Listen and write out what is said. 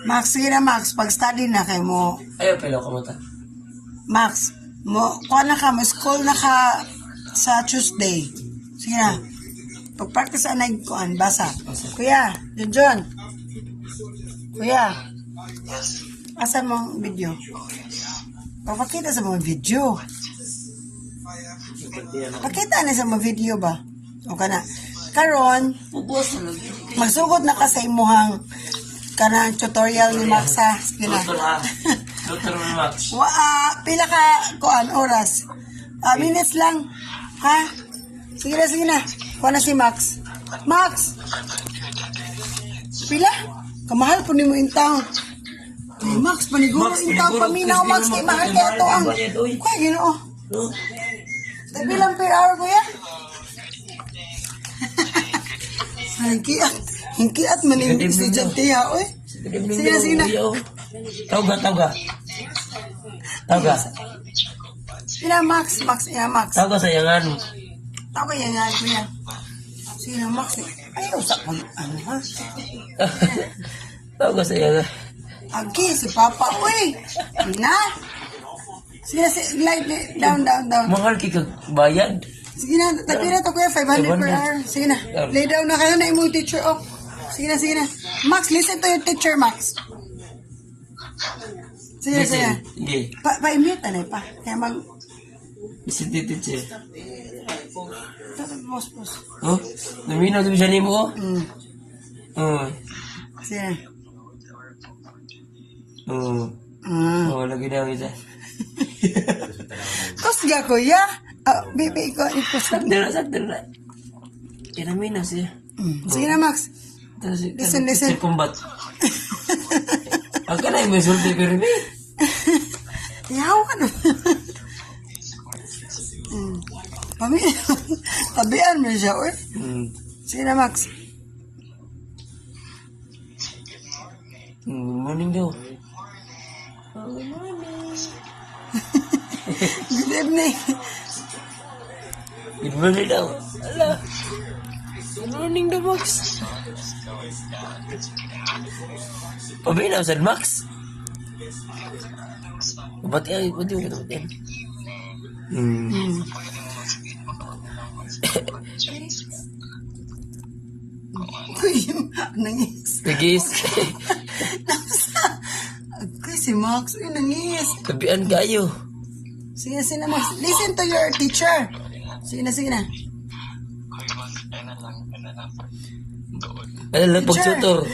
Max, sige na Max, pag-study na kayo mo. Ayaw, pala ko mata. Max, kuha na ka, school na ka sa Tuesday. Sige na. Pag-practice anay kuan, basa. Kuya, John. Kuya, asan mo ang video? Papakita sa mga video. Pakita na sa mga video ba? O ka na. Karon, Pupuas na lagi. magsugod na ka sa imuhang kanang tutorial ni Max ha. Sige na. Doktor ha. Doktor Max. Pila ka kuan oras? Minutes lang. Ha? Sige na. Kuha na si Max. Max! Pila? Kamahal po ni mo intang. Ay, Max, paniguro intang paminaw, Max. Kay mahal kaya ito ang... Kuya, ginoo. Tabi lang per hour, kuya. Hingkiat maning estudyante ha, oy. Sige na. Tawga. Sige na, Max. Tawga sayangan. Tawag yan nga, kuya. Sige na, Max. Ayaw sa pag, ano ha? Tawga sayangan. Agi, si Papa, uy. Na. Sige na, down. Mahal kikag bayad. Sige na, tapira to kuya, 500 per hour. Sige na, lay down na kayo na imo teacher, oh. Sige na. Max, listen to your teacher, Max. Sige. Sige. Pa-mute na pa. Kaya mag... Listen to teacher. Boss. Oh? Naminaw ito siya ni mo? Sige. Lagi daw isa. Tapos ga, kuya. Baby, ikos lang. Sakto na. Naminaw siya. Sige na, Max. Listen. Teacher combat. Ang kanay may sulti pero may. Yaw ka na. Tabian mo siya, uy. Sige na, Max. Good morning daw. Good evening. Good morning daw. Ala. Good morning daw, Max. Paminaw sa Max. Ba't yung ba't yan? Kuya, nangis. Tigis. Kuya, si Max, uy, nangis. Tabian kayo. Sige na, Max. Listen to your teacher. Sige na. Ano lang pag-tutor?